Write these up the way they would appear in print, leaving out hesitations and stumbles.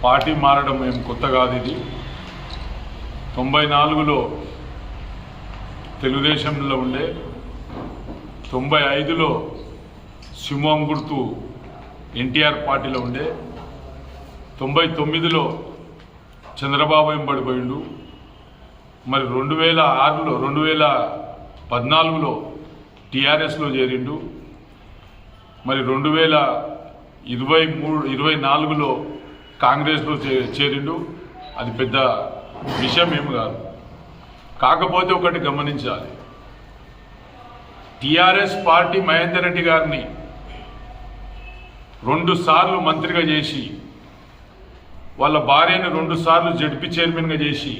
Party మారడం ఏం కొత్త కాదు. ఇది 94లో తెలుగుదేశంలో ఉండే, 95లో సింహం గుర్తు ఎన్టీఆర్ పార్టీలో ఉండే, 99లో చంద్రబాబు వెంబడిపోయిండు. మరి 2006లో 2014లో టీఆర్ఎస్లో చేరిండు. మరి 2024లో కాంగ్రెస్లో చేరిండు. అది పెద్ద విషయం ఏమి కాదు. కాకపోతే ఒకటి గమనించాలి, టీఆర్ఎస్ పార్టీ మహేందర్ రెడ్డి గారిని 2 సార్లు మంత్రిగా చేసి, వాళ్ళ భార్యను 2 సార్లు జడ్పీ చైర్మన్గా చేసి,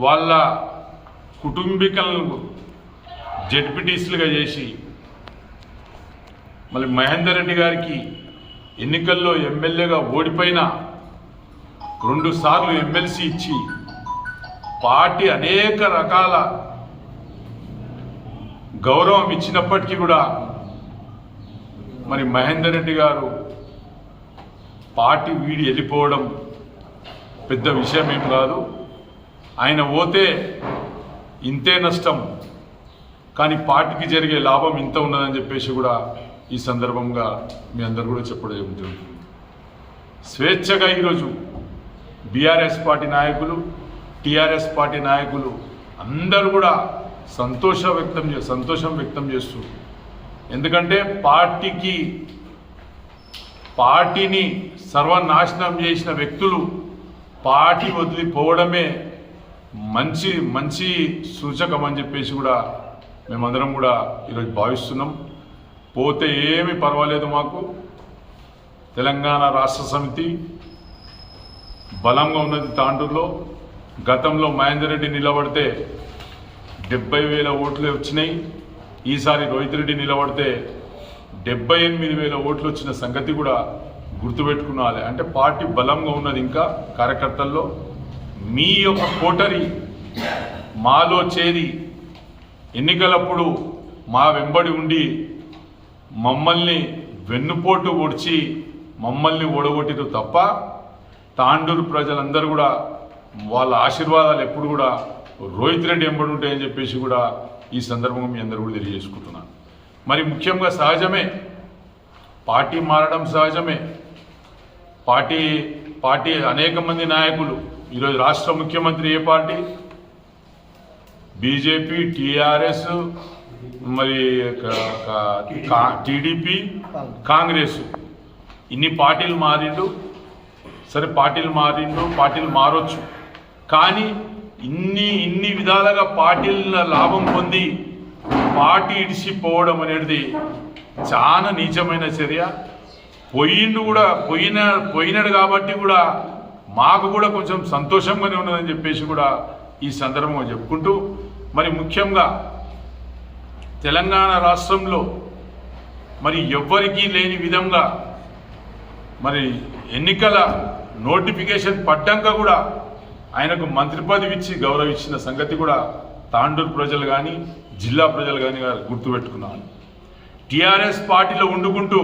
వాళ్ళ కుటుంబీకులను జడ్పీటీసీలుగా చేసి, మళ్ళీ మహేందర్ రెడ్డి గారికి ఎన్నికల్లో ఎమ్మెల్యేగా ఓడిపోయిన 2 సార్లు ఎమ్మెల్సీ ఇచ్చి, పార్టీ అనేక రకాల గౌరవం ఇచ్చినప్పటికీ కూడా మరి మహేందర్ రెడ్డి గారు పార్టీ వీడి వెళ్ళిపోవడం పెద్ద విషయం ఏం కాదు. ఆయన పోతే ఇంతే నష్టం, కానీ పార్టీకి జరిగే లాభం ఇంత ఉన్నదని చెప్పేసి కూడా ఈ సందర్భంగా మీ అందరు కూడా చెప్పడం జరుగుతుంది. స్వేచ్ఛగా ఈరోజు బీఆర్ఎస్ పార్టీ నాయకులు, టీఆర్ఎస్ పార్టీ నాయకులు అందరూ కూడా సంతోషం వ్యక్తం చేస్తూ, ఎందుకంటే పార్టీని సర్వనాశనం చేసిన వ్యక్తులు పార్టీ వదిలిపోవడమే మంచి సూచకం అని చెప్పేసి కూడా మేమందరం కూడా ఈరోజు భావిస్తున్నాం. పోతే ఏమీ పర్వాలేదు. మాకు తెలంగాణ రాష్ట్ర సమితి బలంగా ఉన్నది. తాండూరులో గతంలో మహేందర్ రెడ్డి నిలబడితే 70,000 ఓట్లు వచ్చినాయి. ఈసారి రోహిత్ రెడ్డి నిలబడితే 78,000 ఓట్లు వచ్చిన సంగతి కూడా గుర్తుపెట్టుకున్నాలి. అంటే పార్టీ బలంగా ఉన్నది. ఇంకా కార్యకర్తల్లో మీ యొక్క కోటరి మాలో చేరి ఎన్నికలప్పుడు మా వెంబడి ఉండి మమ్మల్ని వెన్నుపోటు ఒడిచి మమ్మల్ని ఓడగొట్టిరు తప్ప, తాండూరు ప్రజలందరూ కూడా వాళ్ళ ఆశీర్వాదాలు ఎప్పుడు కూడా రోహిత్ రెడ్డి వెంబడి ఉంటాయని చెప్పేసి కూడా ఈ సందర్భంగా మీ అందరూ కూడా తెలియజేసుకుంటున్నాను. మరి ముఖ్యంగా సహజమే, పార్టీ మారడం సహజమే. పార్టీ అనేక మంది నాయకులు, ఈరోజు రాష్ట్ర ముఖ్యమంత్రి ఏ పార్టీ? బీజేపీ, టీఆర్ఎస్, మరి టీడీపీ, కాంగ్రెస్, ఇన్ని పార్టీలు మారిండు. సరే, పార్టీలు మారొచ్చు, కానీ ఇన్ని విధాలుగా పార్టీల లాభం పొంది పార్టీ ఇడిసిపోవడం అనేది చాలా నీచమైన చర్య. పోయినాడు కాబట్టి కూడా మాకు కూడా కొంచెం సంతోషంగానే ఉన్నదని చెప్పేసి కూడా ఈ సందర్భంగా చెప్పుకుంటూ, మరి ముఖ్యంగా తెలంగాణ రాష్ట్రంలో మరి ఎవ్వరికీ లేని విధంగా మరి ఎన్నికల నోటిఫికేషన్ పడ్డాక కూడా ఆయనకు మంత్రి పదవి ఇచ్చి గౌరవించిన సంగతి కూడా తాండూరు ప్రజలు కానీ జిల్లా ప్రజలు కానీ గుర్తుపెట్టుకున్నారు. టీఆర్ఎస్ పార్టీలో ఉండుకుంటూ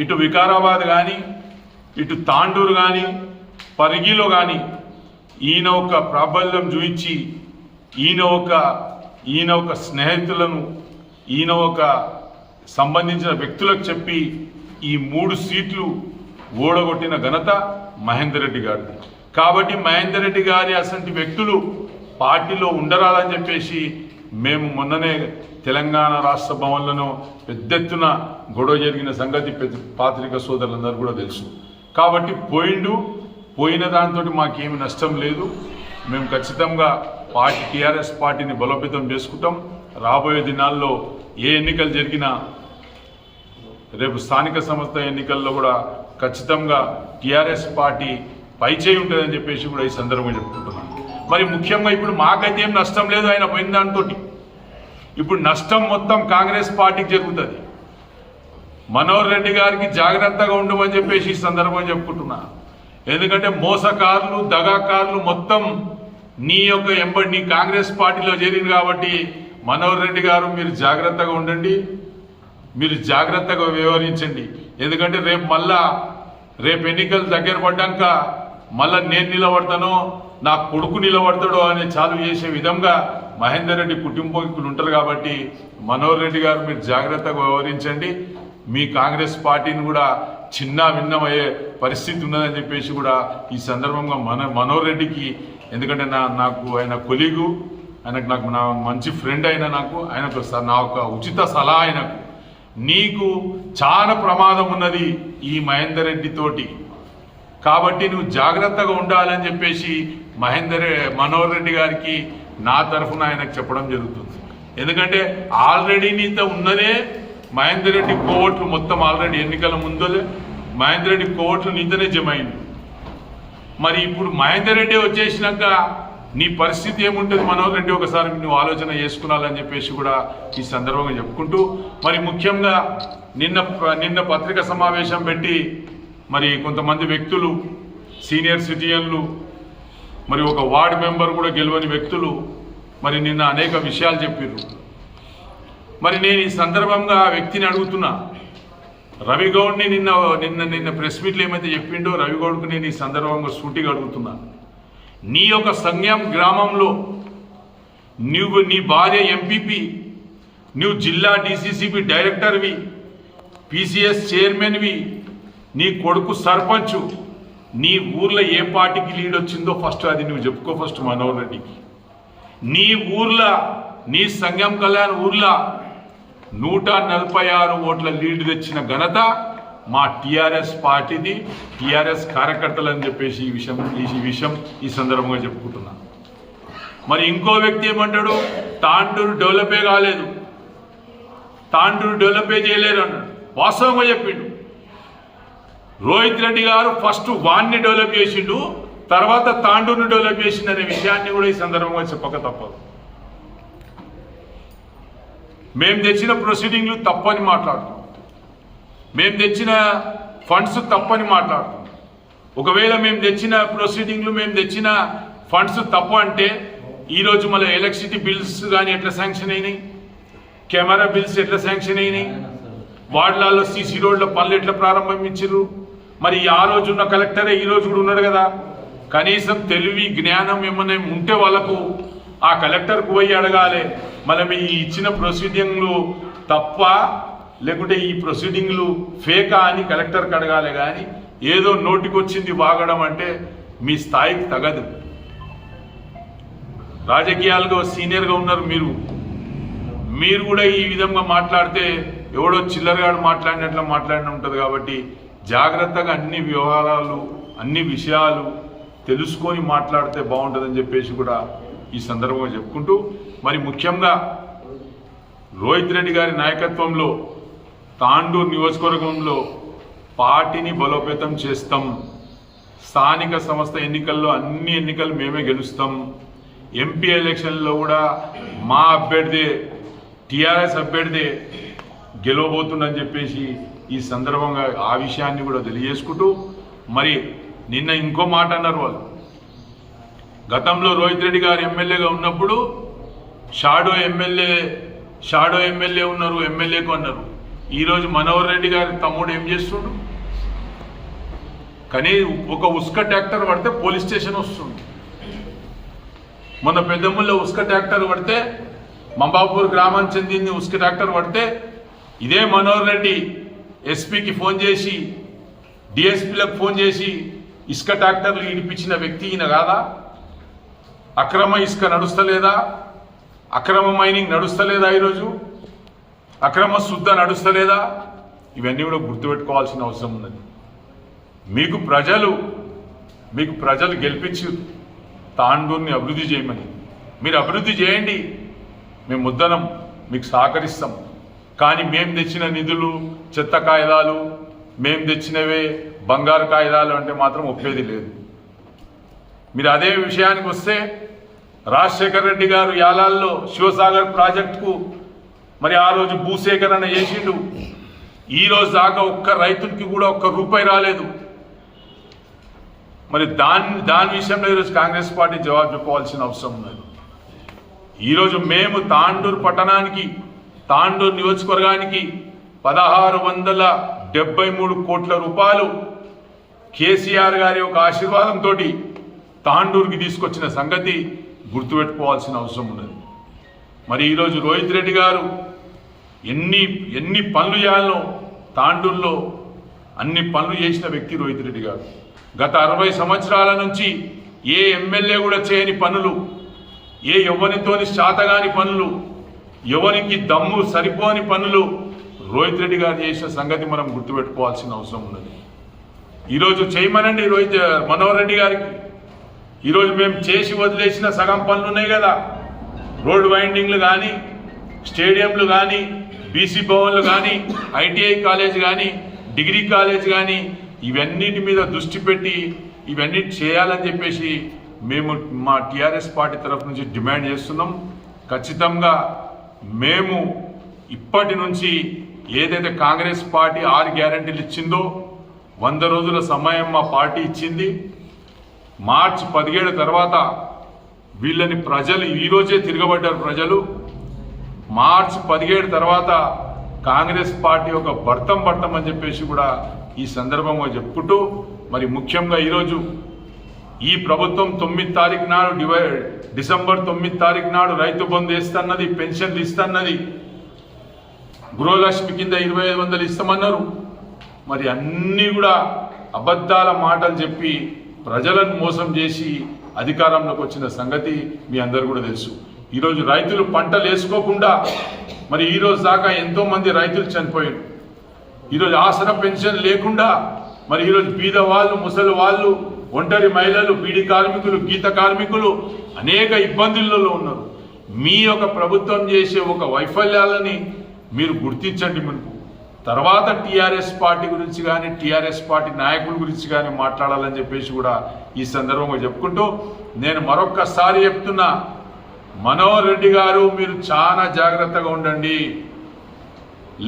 ఇటు వికారాబాద్ కానీ ఇటు తాండూరు కానీ పరిగిలో కానీ ఈయన ఒక ప్రాబల్యం చూపించి ఈయన ఒక స్నేహితులను ఈయన ఒక సంబంధించిన వ్యక్తులకు చెప్పి ఈ 3 సీట్లు ఓడగొట్టిన ఘనత మహేందర్ రెడ్డి గారిది. కాబట్టి మహేందర్ రెడ్డి గారి అసంటి వ్యక్తులు పార్టీలో ఉండరాలని చెప్పేసి మేము మొన్ననే తెలంగాణ రాష్ట్ర భవన్లను పెద్ద ఎత్తున గొడవ జరిగిన సంగతి పాత్రిక సోదరులందరూ కూడా తెలుసు. కాబట్టి పోయిన దాంతో మాకేమి నష్టం లేదు. మేము ఖచ్చితంగా టీఆర్ఎస్ పార్టీని బలోపేతం చేసుకుంటాం. రాబోయే దినాల్లో ఏ ఎన్నికలు జరిగినా, రేపు స్థానిక సంస్థ ఎన్నికల్లో కూడా ఖచ్చితంగా టీఆర్ఎస్ పార్టీ పైచేయి ఉంటుందని చెప్పేసి కూడా ఈ సందర్భంగా చెప్పుకుంటున్నాను. మరి ముఖ్యంగా ఇప్పుడు మాకైతే ఏం నష్టం లేదు ఆయన పోయిన దాంతో. ఇప్పుడు నష్టం మొత్తం కాంగ్రెస్ పార్టీకి జరుగుతుంది. మనోహర్ రెడ్డి గారికి జాగ్రత్తగా ఉండమని చెప్పేసి ఈ సందర్భంగా చెప్పుకుంటున్నా. ఎందుకంటే మోసకారులు, దగాకారులు మొత్తం నీ కాంగ్రెస్ పార్టీలో చేరింది కాబట్టి మనోహర్ రెడ్డి గారు మీరు జాగ్రత్తగా ఉండండి, మీరు జాగ్రత్తగా వ్యవహరించండి. ఎందుకంటే రేపు ఎన్నికలు దగ్గర పడ్డాక మళ్ళా నేను నిలబడతానో నా కొడుకు నిలబడతాడో అని చాలు చేసే విధంగా మహేందర్ రెడ్డి కుటుంబీకులు ఉంటారు. కాబట్టి మనోహర్ రెడ్డి గారు మీరు జాగ్రత్తగా వ్యవహరించండి. మీ కాంగ్రెస్ పార్టీని కూడా చిన్న భిన్నమయ్యే పరిస్థితి ఉన్నదని చెప్పేసి కూడా ఈ సందర్భంగా మనోహర్ రెడ్డికి, ఎందుకంటే నాకు ఆయన కొలీగు, నాకు నా మంచి ఫ్రెండ్ అయినా ఆయనకు నా ఒక ఉచిత సలహా ఆయనకు, నీకు చాలా ప్రమాదం ఉన్నది ఈ మహేందర్ రెడ్డి తోటి, కాబట్టి నువ్వు జాగ్రత్తగా ఉండాలని చెప్పేసి మనోహర్ రెడ్డి గారికి నా తరఫున ఆయనకు చెప్పడం జరుగుతుంది. ఎందుకంటే ఆల్రెడీ నీతో ఉన్నదే మహేందర్ రెడ్డి కోవట్లు మొత్తం ఆల్రెడీ ఎన్నికల ముందలే మహేందర్ రెడ్డి కోవట్లు నీతోనే జమైంది. మరి ఇప్పుడు మహేందర్ రెడ్డి వచ్చేసినాక నీ పరిస్థితి ఏముంటుంది మనోహర్ రెడ్డి, ఒకసారి నువ్వు ఆలోచన చేసుకున్నాలని చెప్పేసి కూడా ఈ సందర్భంగా చెప్పుకుంటూ, మరి ముఖ్యంగా నిన్న పత్రికా సమావేశం పెట్టి మరి కొంతమంది వ్యక్తులు, సీనియర్ సిటిజన్లు, మరి ఒక వార్డు మెంబర్ కూడా గెలవని వ్యక్తులు మరి నిన్న అనేక విషయాలు చెప్పారు. మరి నేను ఈ సందర్భంగా ఆ వ్యక్తిని అడుగుతున్నా, రవిగౌడ్ని నిన్న ప్రెస్ మీట్లో ఏమైతే చెప్పిండో రవిగౌడ్కు నేను ఈ సందర్భంగా సూటిగా అడుగుతున్నా, నీ యొక్క సంఘం గ్రామంలో నీ భార్య ఎంపీపీ, నువ్వు జిల్లా డీసీసీబీ డైరెక్టర్వి, పీసీఎస్ చైర్మన్వి, నీ కొడుకు సర్పంచ్, నీ ఊర్లో ఏ పార్టీకి లీడ్ వచ్చిందో ఫస్ట్ అది నువ్వు చెప్పుకో. ఫస్ట్ మనోహర్ రెడ్డికి నీ ఊర్లో, నీ సంఘం కళ్యాణ్ ఊర్లో 146 ఓట్ల లీడ్ తెచ్చిన ఘనత మా టీఆర్ఎస్ పార్టీది, టీఆర్ఎస్ కార్యకర్తలు అని చెప్పేసి ఈ విషయం ఈ సందర్భంగా చెప్పుకుంటున్నా. మరి ఇంకో వ్యక్తి ఏమంటాడు, తాండూరు డెవలపే కాలేదు, తాండూరు డెవలపే చేయలేరు అన్నాడు. వాస్తవంగా చెప్పిండు. రోహిత్ రెడ్డి గారు ఫస్ట్ వాన్ని డెవలప్ చేసిండు, తర్వాత తాండూరును డెవలప్ చేసిండు అనే విషయాన్ని కూడా ఈ సందర్భంగా చెప్పక తప్పదు. మేము తెచ్చిన ప్రొసీడింగ్లు తప్పని మాట్లాడుతాం, మేము తెచ్చిన ఫండ్స్ తప్పని మాట్లాడుతాం. ఒకవేళ మేము తెచ్చిన ప్రొసీడింగ్లు, మేము తెచ్చిన ఫండ్స్ తప్పు అంటే ఈరోజు మళ్ళీ ఎలక్ట్రిసిటీ బిల్స్ కానీ ఎట్లా శాంక్షన్ అయినాయి, కెమెరా బిల్స్ ఎట్లా శాంక్షన్ అయినాయి, వార్డులలో సీసీ రోడ్ల పనులు ఎట్లా ప్రారంభించారు. మరి ఆ రోజు ఉన్న కలెక్టరే ఈ రోజు కూడా ఉన్నాడు కదా. కనీసం తెలివి జ్ఞానం ఏమైనా ఉంటే వాళ్ళకు ఆ కలెక్టర్కు పోయి అడగాలి, మనం ఈ ఇచ్చిన ప్రొసీడింగ్లు తప్ప లేకుంటే ఈ ప్రొసీడింగ్లు ఫేకా అని కలెక్టర్కి అడగాలి. కానీ ఏదో నోటికొచ్చింది వాగడం అంటే మీ స్థాయికి తగదు. రాజకీయాలుగా సీనియర్గా ఉన్నారు మీరు కూడా ఈ విధంగా మాట్లాడితే ఎవడో చిల్లరగాడు మాట్లాడినట్లు మాట్లాడిన ఉంటుంది. కాబట్టి జాగ్రత్తగా అన్ని వ్యవహారాలు, అన్ని విషయాలు తెలుసుకొని మాట్లాడితే బాగుంటుందని చెప్పేసి కూడా ఈ సందర్భంగా చెప్పుకుంటూ, మరి ముఖ్యంగా రోహిత్ రెడ్డి గారి నాయకత్వంలో తాండూరు నియోజకవర్గంలో పార్టీని బలోపేతం చేస్తాం. స్థానిక సంస్థ ఎన్నికల్లో అన్ని ఎన్నికలు మేమే గెలుస్తాం. ఎంపీ ఎలక్షన్లో కూడా మా అభ్యర్థి టీఆర్ఎస్ అభ్యర్థి గెలవబోతుందని చెప్పేసి ఈ సందర్భంగా ఆ విషయాన్ని కూడా తెలియజేసుకుంటూ, మరి నిన్న ఇంకో మాట అన్నారు వాళ్ళు. గతంలో రోహిత్ రెడ్డి గారు ఎమ్మెల్యేగా ఉన్నప్పుడు షాడో ఎమ్మెల్యే ఉన్నారు, ఎమ్మెల్యేకు అన్నారు. ఈరోజు మనోహర్ రెడ్డి గారి తమ్ముడు ఏం చేస్తుండు, కానీ ఒక ఉస్క ట్రాక్టర్ పడితే పోలీస్ స్టేషన్ వస్తుంది. మొన్న పెద్దముల్లో ఉస్క ట్రాక్టర్ పడితే, మంబాపూర్ గ్రామానికి చెందింది ఉస్క ట్రాక్టర్ పడితే ఇదే మనోహర్ రెడ్డి ఎస్పీకి ఫోన్ చేసి, డిఎస్పీలకు ఫోన్ చేసి ఇసుక ట్రాక్టర్లు ఇడిపించిన వ్యక్తి ఈయన కాదా? అక్రమ ఇసుక నడుస్తలేదా? అక్రమ మైనింగ్ నడుస్తలేదా? ఈరోజు అక్రమ శుద్ధ నడుస్తలేదా? ఇవన్నీ కూడా గుర్తుపెట్టుకోవాల్సిన అవసరం ఉన్నది. మీకు ప్రజలు గెలిపించి తాండూరుని అభివృద్ధి చేయమని, మీరు అభివృద్ధి చేయండి, మేము ముద్దనం మీకు సహకరిస్తాం. కానీ మేము తెచ్చిన నిధులు చెత్త కాగితాలు, మేము తెచ్చినవే బంగారు కాగితాలు అంటే మాత్రం ఒప్పేది లేదు. మీరు అదే విషయానికి వస్తే, రాజశేఖర్ రెడ్డి గారు యాలాల్లో శివసాగర్ ప్రాజెక్టుకు మరి ఆ రోజు భూసేకరణ చేసిండు. ఈ రోజు దాకా ఒక్క రైతునికి కూడా ఒక్క రూపాయి రాలేదు. మరి దాని విషయంలో ఈరోజు కాంగ్రెస్ పార్టీ జవాబు చెప్పవలసిన అవసరం ఉన్నది. ఈరోజు మేము తాండూరు పట్టణానికి, తాండూరు నియోజకవర్గానికి 1673 కోట్ల రూపాయలు కేసీఆర్ గారి యొక్క ఆశీర్వాదంతో తాండూరుకి తీసుకొచ్చిన సంగతి గుర్తుపెట్టుకోవాల్సిన అవసరం ఉన్నది. మరి ఈరోజు రోహిత్ రెడ్డి గారు ఎన్ని పనులు చేయాలనో తాండూరులో అన్ని పనులు చేసిన వ్యక్తి రోహిత్ రెడ్డి గారు. గత 60 సంవత్సరాల నుంచి ఏ ఎమ్మెల్యే కూడా చేయని పనులు, ఏ ఎవరితోని శాతగాని పనులు, ఎవరికి దమ్ము సరిపోని పనులు రోహిత్ రెడ్డి గారు చేసిన సంగతి మనం గుర్తుపెట్టుకోవాల్సిన అవసరం ఉన్నది. ఈరోజు చేయమనండి మనోహర్ రెడ్డి గారికి. ఈరోజు మేము చేసి వదిలేసిన సగం పనులు ఉన్నాయి కదా, రోడ్ వైండింగ్లు కానీ, స్టేడియంలు కానీ, బీసీ భవన్లు కానీ, ఐటీఐ కాలేజ్ కానీ, డిగ్రీ కాలేజ్ కానీ, ఇవన్నిటి మీద దృష్టి పెట్టి ఇవన్నీ చేయాలని చెప్పేసి మేము మా టీఆర్ఎస్ పార్టీ తరఫు నుంచి డిమాండ్ చేస్తున్నాం. ఖచ్చితంగా మేము ఇప్పటి నుంచి ఏదైతే కాంగ్రెస్ పార్టీ 6 గ్యారెంటీలు ఇచ్చిందో 100 రోజుల సమయం మా పార్టీ ఇచ్చింది. మార్చి 17 తర్వాత వీళ్ళని ప్రజలు ఈరోజే తిరగబడ్డారు. ప్రజలు మార్చి 17 తర్వాత కాంగ్రెస్ పార్టీ ఒక భర్తం అని చెప్పేసి కూడా ఈ సందర్భంగా చెప్పుకుంటూ, మరి ముఖ్యంగా ఈరోజు ఈ ప్రభుత్వం 9 తారీఖు నాడు డిసెంబర్ 9 తారీఖు నాడు రైతు బంధు ఇస్తున్నది, పెన్షన్లు ఇస్తున్నది, గృహలక్ష్మి కింద 2500 ఇస్తామన్నారు. మరి అన్నీ కూడా అబద్ధాల మాటలు చెప్పి ప్రజలను మోసం చేసి అధికారంలోకి వచ్చిన సంగతి మీ అందరు కూడా తెలుసు. ఈరోజు రైతులు పంటలు వేసుకోకుండా మరి ఈరోజు దాకా ఎంతో మంది రైతులు చనిపోయారు. ఈరోజు ఆసరా పెన్షన్ లేకుండా మరి ఈరోజు బీద వాళ్ళు, ముసలి వాళ్ళు, ఒంటరి మహిళలు, బీడీ కార్మికులు, గీత కార్మికులు అనేక ఇబ్బందులలో ఉన్నారు. మీ యొక్క ప్రభుత్వం చేసే ఒక వైఫల్యాలని మీరు గుర్తించండి. మనకు తర్వాత టీఆర్ఎస్ పార్టీ గురించి కానీ, టీఆర్ఎస్ పార్టీ నాయకుల గురించి కానీ మాట్లాడాలని చెప్పేసి కూడా ఈ సందర్భంగా చెప్పుకుంటూ, నేను మరొక్కసారి చెప్తున్నా, మనోహర్ రెడ్డి గారు మీరు చాలా జాగ్రత్తగా ఉండండి,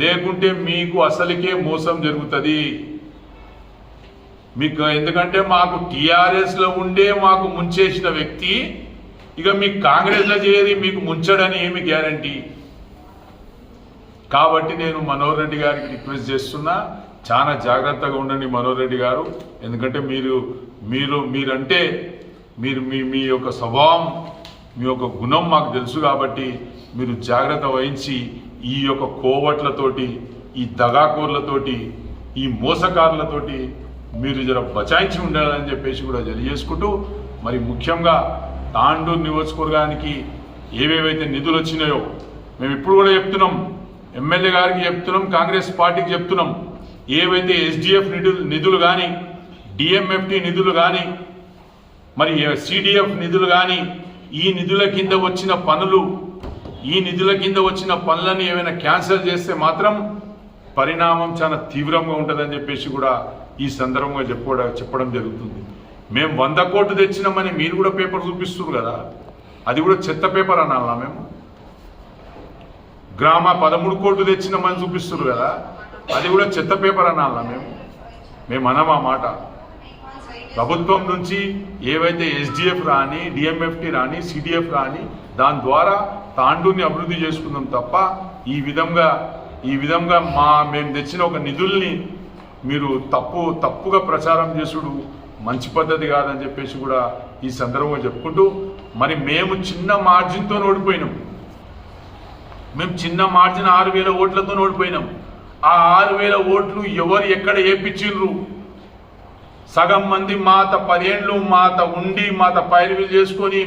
లేకుంటే మీకు అసలుకే మోసం జరుగుతుంది. మీకు ఎందుకంటే మాకు టీఆర్ఎస్లో ఉండే మాకు ముంచేసిన వ్యక్తి ఇక మీకు కాంగ్రెస్లో చేరి మీకు ముంచడని ఏమి గ్యారంటీ. కాబట్టి నేను మనోహర్ రెడ్డి గారికి రిక్వెస్ట్ చేస్తున్నా, చాలా జాగ్రత్తగా ఉండండి మనోహర్ రెడ్డి గారు. ఎందుకంటే మీరంటే మీ యొక్క స్వభావం, మీ యొక్క గుణం మాకు తెలుసు. కాబట్టి మీరు జాగ్రత్త వహించి ఈ యొక్క కోవట్లతోటి, ఈ దగాకోర్లతోటి, ఈ మోసకారులతోటి మీరు జర బచాయించి ఉండాలని చెప్పేసి కూడా తెలియజేసుకుంటూ, మరి ముఖ్యంగా తాండూరు నియోజకవర్గానికి ఏవేవైతే నిధులు వచ్చినాయో మేము ఇప్పుడు కూడా చెప్తున్నాం, ఎమ్మెల్యే గారికి చెప్తున్నాం, కాంగ్రెస్ పార్టీకి చెప్తున్నాం. ఏవైతే ఎస్డిఎఫ్ నిధులు కానీ, డిఎంఎఫ్టి నిధులు కానీ, మరి సిడిఎఫ్ నిధులు కానీ, ఈ నిధుల కింద వచ్చిన పనులను ఏమైనా క్యాన్సిల్ చేస్తే మాత్రం పరిణామం చాలా తీవ్రంగా ఉంటుందని చెప్పేసి కూడా ఈ సందర్భంగా చెప్పడం జరుగుతుంది. మేము 100 కోట్లు తెచ్చినామని మీరు కూడా పేపర్ చూపిస్తున్నారు కదా, అది కూడా చెత్త పేపర్ అనాలా? మేము 13 కోట్లు తెచ్చినామని చూపిస్తున్నారు కదా, అది కూడా చెత్త పేపర్ అనాలా? మేము అనమా మాట. ప్రభుత్వం నుంచి ఏవైతే ఎస్డిఎఫ్ రాని, డిఎంఎఫ్టి రాని, సిడిఎఫ్ రాని, దాని ద్వారా తాండూరుని అభివృద్ధి చేసుకుందాం తప్ప ఈ విధంగా మేము తెచ్చిన ఒక నిధుల్ని మీరు తప్పుగా ప్రచారం చేసుడు మంచి పద్ధతి కాదని చెప్పేసి కూడా ఈ సందర్భంగా చెప్పుకుంటూ, మరి మేము చిన్న మార్జిన్తో ఓడిపోయినాం. మేము చిన్న మార్జిన్ 6,000 ఓట్లతో ఓడిపోయినాం. ఆ 6,000 ఓట్లు ఎవరు ఎక్కడ ఏపించిండ్రు? సగం మంది మాత 10 ఏళ్ళు మాత ఉండి, మాత పైరులు చేసుకొని,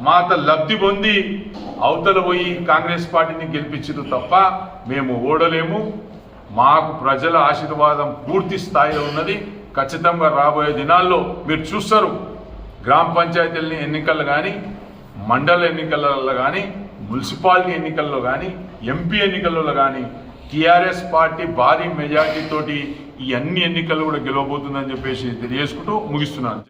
మాత లబ్ధి పొంది అవతల పోయి కాంగ్రెస్ పార్టీని గెలిపించారు తప్ప మేము ఓడలేము. మాకు ప్రజల ఆశీర్వాదం పూర్తి స్థాయిలో ఉన్నది. ఖచ్చితంగా రాబోయే దినాల్లో మీరు చూస్తారు, గ్రామ పంచాయతీల ఎన్నికల్లో కానీ, మండల ఎన్నికలలో కానీ, మున్సిపాలిటీ ఎన్నికల్లో కానీ, ఎంపీ ఎన్నికల్లో కానీ టీఆర్ఎస్ పార్టీ భారీ మెజార్టీ తోటి ఈ అన్ని ఎన్నికలు కూడా గెలవబోతుందని చెప్పేసి తెలియజేసుకుంటూ ముగిస్తున్నాను.